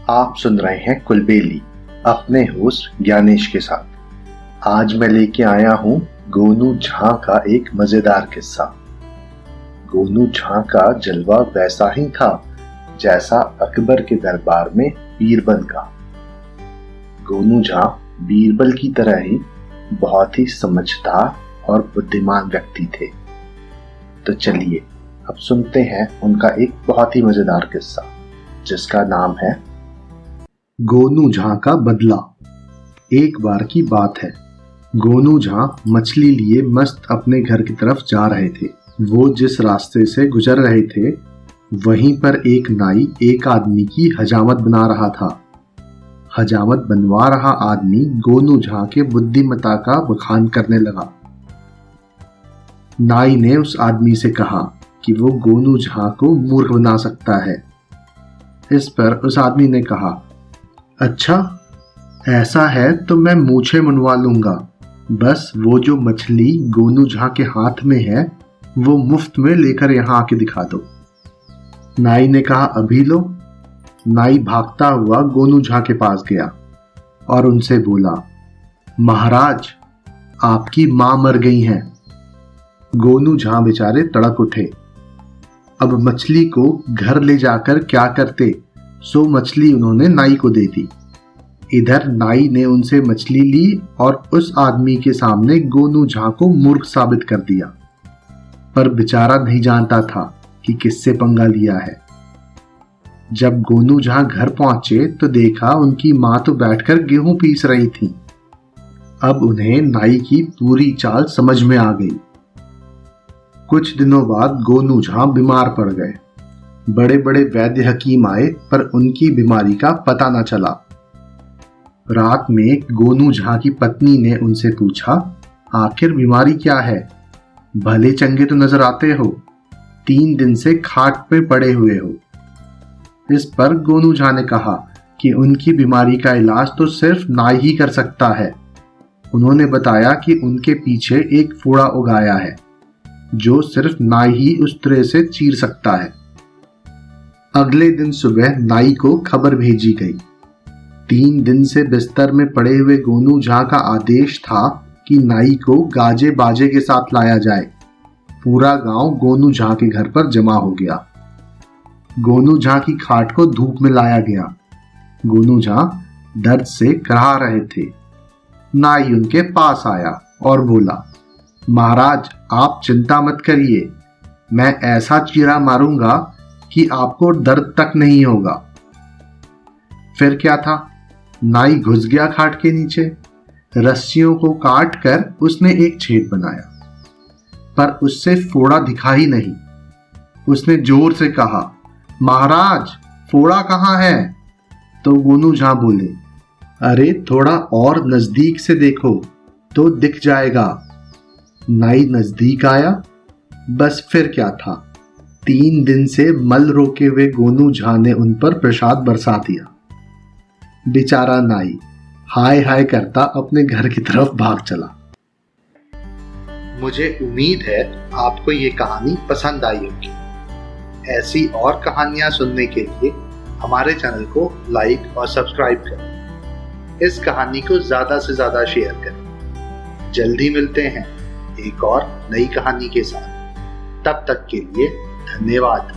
आप सुन रहे हैं कुलबेली अपने होस्ट ज्ञानेश के साथ। आज मैं लेके आया हूँ गोनू झां का एक मजेदार किस्सा। गोनू झां का जलवा वैसा ही था जैसा अकबर के दरबार में बीरबल का। गोनू झां बीरबल की तरह ही बहुत ही समझदार और बुद्धिमान व्यक्ति थे। तो चलिए अब सुनते हैं उनका एक बहुत ही मजेदार किस्सा जिसका नाम है गोनू झां का बदला। एक बार की बात है, गोनू झां मछली लिए मस्त अपने घर की तरफ जा रहे थे। वो जिस रास्ते से गुजर रहे थे वहीं पर एक नाई एक आदमी की हजामत बना रहा था। हजामत बनवा रहा आदमी गोनू झां के बुद्धिमत्ता का बखान करने लगा। नाई ने उस आदमी से कहा कि वो गोनू झां को मूर्ख बना सकता है। इस पर उस आदमी ने कहा, अच्छा ऐसा है तो मैं मूछें मनवा लूंगा, बस वो जो मछली गोनू झां के हाथ में है वो मुफ्त में लेकर यहाँ आके दिखा दो। नाई ने कहा, अभी लो। नाई भागता हुआ गोनू झां के पास गया और उनसे बोला, महाराज आपकी मां मर गई हैं। गोनू झां बेचारे तड़प उठे। अब मछली को घर ले जाकर क्या करते, सो मछली उन्होंने नाई को दे दी। इधर नाई ने उनसे मछली ली और उस आदमी के सामने गोनू झां को मूर्ख साबित कर दिया, पर बेचारा नहीं जानता था कि किससे पंगा लिया है। जब गोनू झां घर पहुंचे तो देखा उनकी मां तो बैठकर गेहूं पीस रही थी। अब उन्हें नाई की पूरी चाल समझ में आ गई। कुछ दिनों बाद गोनू झां बीमार पड़ गए। बड़े बड़े वैद्य हकीम आए पर उनकी बीमारी का पता न चला। रात में गोनू झां की पत्नी ने उनसे पूछा, आखिर बीमारी क्या है? भले चंगे तो नजर आते हो, 3 दिन से खाट पे पड़े हुए हो। इस पर गोनू झां ने कहा कि उनकी बीमारी का इलाज तो सिर्फ नाई ही कर सकता है। उन्होंने बताया कि उनके पीछे एक फोड़ा उगाया है जो सिर्फ नाई ही उस तरह से चीर सकता है। अगले दिन सुबह नाई को खबर भेजी गई। 3 दिन से बिस्तर में पड़े हुए गोनू झां का आदेश था कि नाई को गाजे बाजे के साथ लाया जाए। पूरा गांव गोनू झां के घर पर जमा हो गया। गोनू झां की खाट को धूप में लाया गया। गोनू झां दर्द से कराह रहे थे। नाई उनके पास आया और बोला, महाराज आप चिंता मत करिए, मैं ऐसा चीरा मारूंगा कि आपको दर्द तक नहीं होगा। फिर क्या था, नाई घुस गया खाट के नीचे। रस्सियों को काट कर उसने एक छेद बनाया, पर उससे फोड़ा दिखा ही नहीं। उसने जोर से कहा, महाराज फोड़ा कहाँ है? तो गोनू झां बोले, अरे थोड़ा और नजदीक से देखो तो दिख जाएगा। नाई नजदीक आया, बस फिर क्या था, 3 दिन से मल रोके हुए गोनू झां ने उन पर प्रसाद बरसा दिया। बेचारा नाई हाय हाय करता अपने घर की तरफ भाग चला। मुझे उम्मीद है आपको ये कहानी पसंद आई होगी। ऐसी और कहानियां सुनने के लिए हमारे चैनल को लाइक और सब्सक्राइब करें। इस कहानी को ज्यादा से ज्यादा शेयर करें। जल्दी मिलते हैं एक और नई कहानी के साथ। तब तक के लिए धन्यवाद।